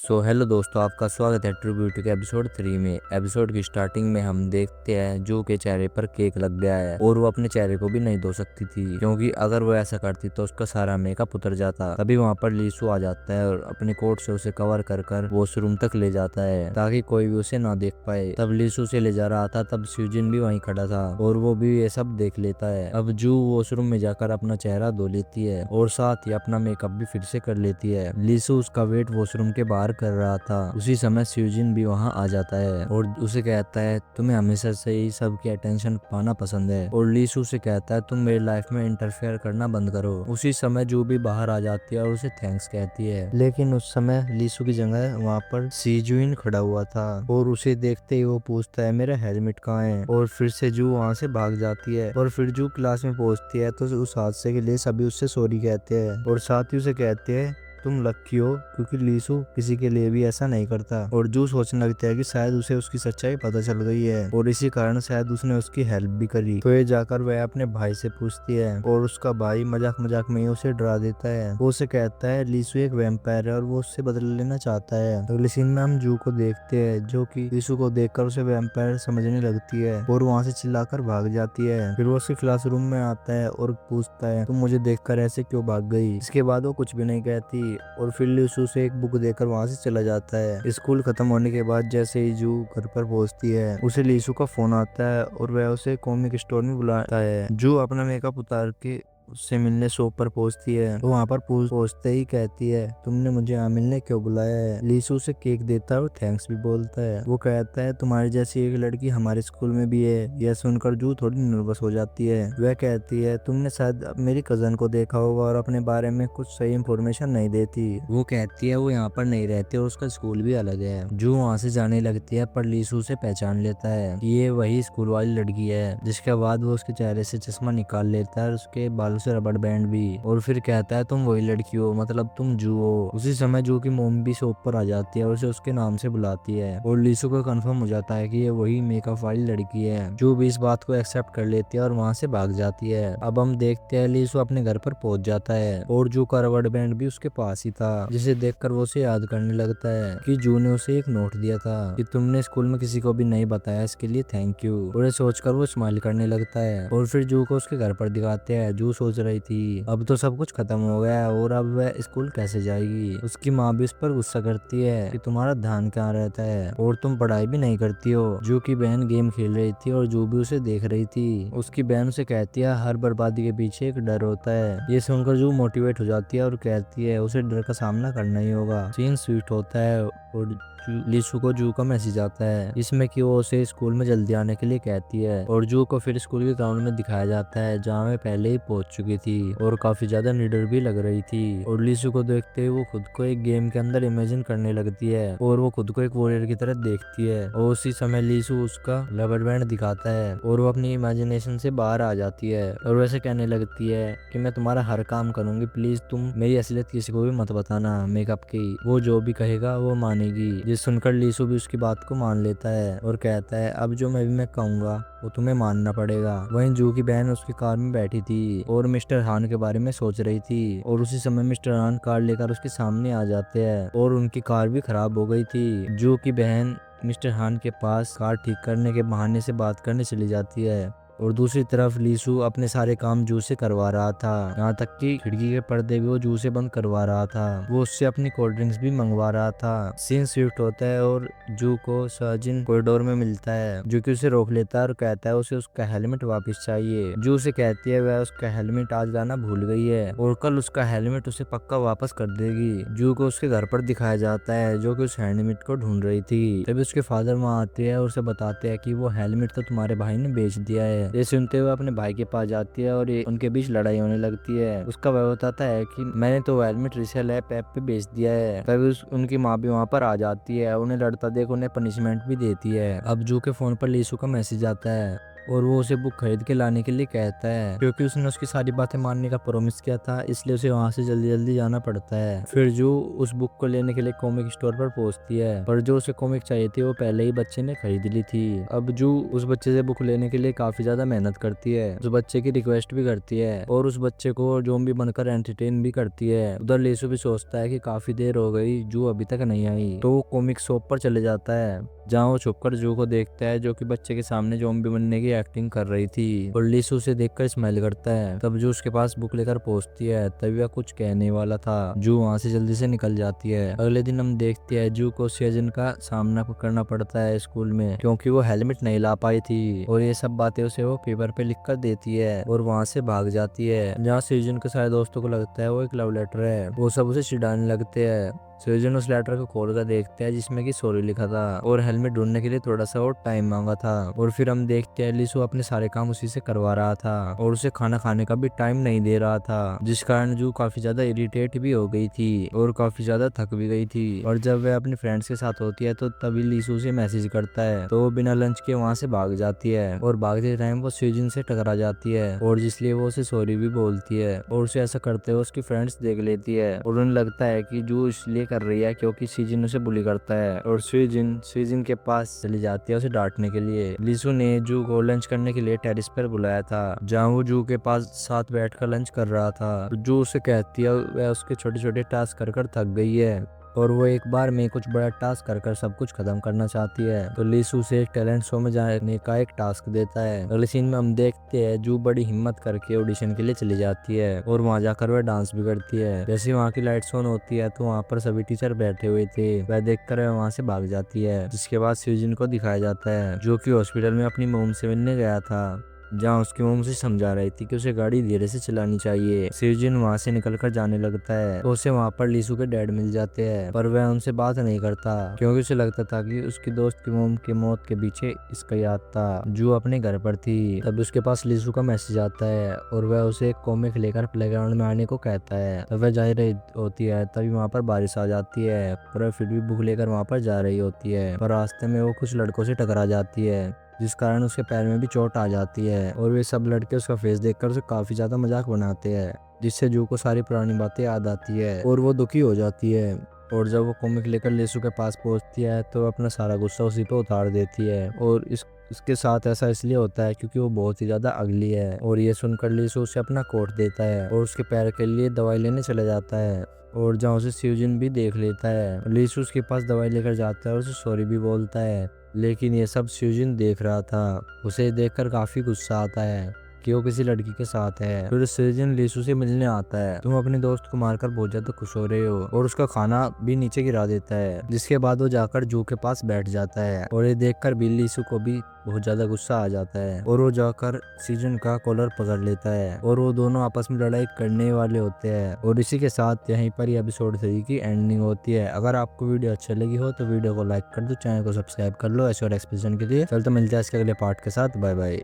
Hello दोस्तों, आपका स्वागत है ट्रू ब्यूटी के एपिसोड 3 में। एपिसोड की स्टार्टिंग में हम देखते हैं जू के चेहरे पर केक लग गया है और वो अपने चेहरे को भी नहीं धो सकती थी, क्योंकि अगर वो ऐसा करती तो उसका सारा मेकअप उतर जाता। तभी वहाँ पर लीसू आ जाता है और अपने कोट से उसे कवर कर कर वॉशरूम तक ले जाता है ताकि कोई भी उसे ना देख पाए। तब लीसू से ले जा रहा था, तब स्यूजिन भी वहीं खड़ा था और वो भी ये सब देख लेता है। अब जू वॉशरूम में जाकर अपना चेहरा धो लेती है और साथ ही अपना मेकअप भी फिर से कर लेती है। लीसू उसका वेट वॉशरूम के बाहर कर रहा था। उसी समय स्यूजिन भी वहां आ जाता है और उसे कहता है तुम्हें हमेशा से ही सबकी अटेंशन पाना पसंद है, और लीसू से कहता है तुम मेरी लाइफ में इंटरफेयर करना बंद करो। उसी समय जो भी बाहर आ जाती है और उसे थैंक्स कहती है, लेकिन उस समय लीसू की जगह वहाँ पर सीजुइन खड़ा हुआ था और उसे देखते ही वो पूछता है मेरा हेलमेट कहाँ है, और फिर से जू वहाँ से भाग जाती है। और फिर जू क्लास में पहुंचती है तो उस हादसे के लिए सभी उससे सॉरी कहते हैं और साथ ही उसे कहते हैं तुम लकी हो, क्योंकि लीसू किसी के लिए भी ऐसा नहीं करता। और जू सोचने लगता है कि शायद उसे उसकी सच्चाई पता चल गई है और इसी कारण शायद उसने उसकी हेल्प भी करी। तो ये जाकर वह अपने भाई से पूछती है और उसका भाई मजाक मजाक में ही उसे डरा देता है। वो उसे कहता है लीसू एक वैम्पायर है और वो उससे बदला लेना चाहता है। अगले सीन में हम जू को देखते हैं जो कि लीसू को देखकर उसे वैम्पायर समझने लगती है और वहाँ से चिल्लाकर भाग जाती है। फिर वो उसके क्लासरूम में आता है और पूछता है तुम मुझे देखकर ऐसे क्यों भाग गई। इसके बाद वो कुछ भी नहीं कहती और फिर लीसू से एक बुक देकर वहां से चला जाता है। स्कूल खत्म होने के बाद जैसे ही जू घर पर पहुंचती है उसे लीसू का फोन आता है और वह उसे कॉमिक स्टोर में बुलाता है। जू अपना मेकअप उतार के उससे मिलने शॉप पर पहुंचती है तो वहाँ पर पहुंचते ही कहती है तुमने मुझे यहाँ मिलने क्यों बुलाया है। लीसू उसे केक देता है और थैंक्स भी बोलता है। वो कहता है तुम्हारी जैसी एक लड़की हमारे स्कूल में भी है। यह सुनकर जू थोड़ी नर्वस हो जाती है। वह कहती है तुमने शायद मेरी कजन को देखा होगा और अपने बारे में कुछ सही इंफॉर्मेशन नहीं देती। वो कहती है वो यहाँ पर नहीं रहते और उसका स्कूल भी अलग है। जू वहाँ से जाने लगती है पर लीसू उसे पहचान लेता है कि ये वही स्कूल वाली लड़की है। जिसके बाद वो उसके चेहरे से चश्मा निकाल लेता है और उसके बालों से रबड़ बैंड भी, और फिर कहता है तुम वही लड़की हो, मतलब तुम जू हो। उसी समय जू की मोम भी शॉप पर आ जाती है और उसे उसके नाम से बुलाती है और लीसू को कंफर्म हो जाता है कि ये वही मेकअप वाली लड़की है। जू भी इस बात को एक्सेप्ट कर लेती है और वहाँ से भाग जाती है। अब हम देखते हैं लीसू अपने घर पर पहुंच जाता है और जू का रबड़ बैंड भी उसके पास ही था, जिसे देखकर वो उसे याद करने लगता है कि जू ने उसे एक नोट दिया था कि तुमने स्कूल में किसी को भी नहीं बताया, इसके लिए थैंक यू। और ये सोचकर वो स्माइल करने लगता है और फिर जू को उसके घर पर दिखाते हैं। जू सोच रही थी अब तो सब कुछ खत्म हो गया है और अब वह स्कूल कैसे जाएगी। उसकी माँ भी उस पर गुस्सा करती है कि तुम्हारा ध्यान कहाँ रहता है और तुम पढ़ाई भी नहीं करती हो। जू की बहन गेम खेल रही थी और जू भी उसे देख रही थी। उसकी बहन उसे कहती है हर बर्बादी के पीछे एक डर होता है। ये सुनकर जू मोटिवेट हो जाती है और कहती है उसे डर का सामना करना ही होगा। सीन स्वीट होता है और लीसू को जू का मैसेज आता है जिसमें कि वो उसे स्कूल में जल्दी आने के लिए कहती है और जू को फिर स्कूल के ग्राउंड में दिखाया जाता है जहाँ वे पहले ही पहुंच चुकी थी और काफी ज्यादा निडर भी लग रही थी। और लीसू को देखते हुए वो खुद को एक गेम के अंदर इमेजिन करने लगती है और वो खुद को एक वॉरियर की तरह देखती है। और उसी समय लीसू उसका रबर बैंड दिखाता है और वो अपनी इमेजिनेशन से बाहर आ जाती है और वैसे कहने लगती है कि मैं तुम्हारा हर काम करूंगी, प्लीज तुम मेरी असलियत किसी को भी मत बताना मेकअप की। वो जो भी कहेगा वो मानेगी। जिस सुनकर लीसू भी उसकी बात को मान लेता है और कहता है अब जो मैं कहूंगा वो तुम्हें मानना पड़ेगा। वहीं जू की बहन उसकी कार में बैठी थी और मिस्टर हान के बारे में सोच रही थी और उसी समय मिस्टर हान कार लेकर उसके सामने आ जाते हैं और उनकी कार भी खराब हो गई थी। जू की बहन मिस्टर हान के पास कार ठीक करने के बहाने से बात करने चली जाती है और दूसरी तरफ लीसू अपने सारे काम जू से करवा रहा था, यहाँ तक कि खिड़की के पर्दे भी वो जू से बंद करवा रहा था। वो उससे अपनी कोल्ड ड्रिंक्स भी मंगवा रहा था। सीन स्विफ्ट होता है और जू को सर्जिन कॉरिडोर में मिलता है जो कि उसे रोक लेता है और कहता है उसे उसका हेलमेट वापस चाहिए। जू से कहती है वह उसका हेलमेट आज लाना भूल गई है और कल उसका हेलमेट उसे पक्का वापस कर देगी। जू को उसके घर पर दिखाया जाता है जो कि उस हेलमेट को ढूंढ रही थी। तभी उसके फादर वहाँ आते हैं और उसे बताते हैं कि वो हेलमेट तो तुम्हारे भाई ने बेच दिया है। ये सुनते हुए अपने भाई के पास जाती है और उनके बीच लड़ाई होने लगती है। उसका वह बताता है कि मैंने तो हेलमेट रिसेल ऐप पे बेच दिया है। तभी उनकी माँ भी वहाँ पर आ जाती है। उन्हें लड़ता देख उन्हें पनिशमेंट भी देती है। अब जू के फोन पर लीसू का मैसेज आता है और वो उसे बुक खरीद के लाने के लिए कहता है, क्योंकि उसने उसकी सारी बातें मानने का प्रॉमिस किया था, इसलिए उसे वहाँ से जल्दी जल्दी जाना पड़ता है। फिर जो उस बुक को लेने के लिए कॉमिक स्टोर पर पहुंचती है, पर जो उसे कॉमिक चाहिए थी वो पहले ही बच्चे ने खरीद ली थी। अब जो उस बच्चे से बुक लेने के लिए काफी ज्यादा मेहनत करती है, उस बच्चे की रिक्वेस्ट भी करती है और उस बच्चे को ज़ॉम्बी बनकर एंटरटेन भी करती है। उधर लीसू भी सोचता है कि काफी देर हो गई, जू अभी तक नहीं आई, तो वो कॉमिक शॉप पर चले जाता है, जहाँ वो छुपकर जू को देखता है, जो कि बच्चे के सामने ज़ॉम्बी बनने की एक्टिंग कर रही थी। और लीसू उसे देखकर स्माइल करता है। तब जू उसके पास बुक लेकर पहुंचती है, तभी वह कुछ कहने वाला था, जू वहाँ से जल्दी से निकल जाती है। अगले दिन हम देखते हैं जू को सीजन का सामना करना पड़ता है स्कूल में, क्योंकि वो हेलमेट नहीं ला पाई थी, और ये सब बातें उसे वो पेपर पे लिख कर देती है और वहाँ से भाग जाती है। जहाँ सीजन के सारे दोस्तों को लगता है वो एक लव लेटर है, वो सब उसे चिढ़ाने लगते हैं। सीजन उस लेटर को खोल कर देखते हैं, जिसमें कि सॉरी लिखा था और हेलमेट ढूंढने के लिए थोड़ा सा और टाइम मांगा था। और फिर हम देखते हैं लीसू अपने सारे काम उसी से करवा रहा था और उसे खाना खाने का भी टाइम नहीं दे रहा था, जिस कारण जू काफी ज्यादा इरिटेट भी हो गई थी और काफी ज्यादा थक भी गई थी। और जब वह अपने फ्रेंड्स के साथ होती है तो तभी लीसू से मैसेज करता है, तो वो बिना लंच के वहाँ से भाग जाती है और भागते टाइम वो सीजन से टकरा जाती है, और जिसलिए वो उसे सॉरी भी बोलती है। और उसे ऐसा करते हुए उसकी फ्रेंड्स देख लेती है और उन्हें लगता है कि जू इसलिए कर रही है क्योंकि सीजन उसे बुली करता है, और सीजन के पास चली जाती है उसे डांटने के लिए। लीसू ने जू को लंच करने के लिए टेरिस पर बुलाया था, जहाँ वो जू के पास साथ बैठकर लंच कर रहा था। जू उसे कहती है वह उसके छोटे छोटे टास्क कर कर थक गई है और वो एक बार में कुछ बड़ा टास्क कर कर सब कुछ खत्म करना चाहती है, तो लीसू से एक टैलेंट शो में जाने का एक टास्क देता है। अगले सीन में हम देखते हैं जू बड़ी हिम्मत करके ऑडिशन के लिए चली जाती है और वहाँ जाकर वह डांस भी करती है। जैसे वहाँ की लाइट्स ऑन होती है तो वहाँ पर सभी टीचर बैठे हुए थे, वह देखकर वह वहाँ से भाग जाती है, जिसके बाद सीजन को दिखाया जाता है जो कि हॉस्पिटल में अपनी मोम से मिलने गया था, जहाँ उसकी मोम उसे समझा रही थी कि उसे गाड़ी धीरे से चलानी चाहिए। सीजन वहाँ से निकलकर जाने लगता है तो उसे वहाँ पर लीसू के डैड मिल जाते हैं, पर वह उनसे बात नहीं करता क्योंकि उसे लगता था कि उसकी दोस्त की मोम की मौत के पीछे इसका याद था। जो अपने घर पर थी तब उसके पास लीसू का मैसेज आता है और वह उसे एक कॉमिक लेकर प्लेग्राउंड में आने को कहता है। तब वह जा रही होती है, तभी वहाँ पर बारिश आ जाती है, पर वह फिर भी बुक लेकर वहाँ पर जा रही होती है, पर रास्ते में वो कुछ लड़कों से टकरा जाती है, जिस कारण उसके पैर में भी चोट आ जाती है। और वे सब लड़के उसका फेस देखकर उसे काफी ज्यादा मजाक बनाते हैं, जिससे जू को सारी पुरानी बातें याद आती है और वो दुखी हो जाती है। और जब वो कॉमिक लेकर लीसू के पास पहुंचती है तो अपना सारा गुस्सा उसी पे उतार देती है, और इसके साथ ऐसा इसलिए होता है क्योंकि वो बहुत ही ज्यादा अगली है। और ये सुनकर लीसू उसे अपना कोट देता है और उसके पैर के लिए दवाई लेने चले जाता है, और जहाँ उसे सीजन भी देख लेता है। लीसू उसके पास दवाई लेकर जाता है और उसे सॉरी भी बोलता है, लेकिन ये सब सीजन देख रहा था। उसे देखकर काफी गुस्सा आता है कि वो किसी लड़की के साथ है। फिर सीजन लीसू से मिलने आता है, तुम अपने दोस्त को मारकर बहुत ज्यादा खुश हो रहे हो, और उसका खाना भी नीचे गिरा देता है, जिसके बाद वो जाकर जू के पास बैठ जाता है। और ये देखकर भी लीसू को भी बहुत ज्यादा गुस्सा आ जाता है और वो जाकर सीजन का कॉलर पकड़ लेता है और वो दोनों आपस में लड़ाई करने वाले होते हैं। और इसी के साथ यहीं पर एपिसोड 3 की एंडिंग होती है। अगर आपको वीडियो अच्छा लगी हो तो वीडियो को लाइक कर दो, चैनल को सब्सक्राइब कर लो ऐसे और एक्सप्लेनेशन के लिए। चल तो मिलते हैं इसके अगले पार्ट के साथ। Bye bye.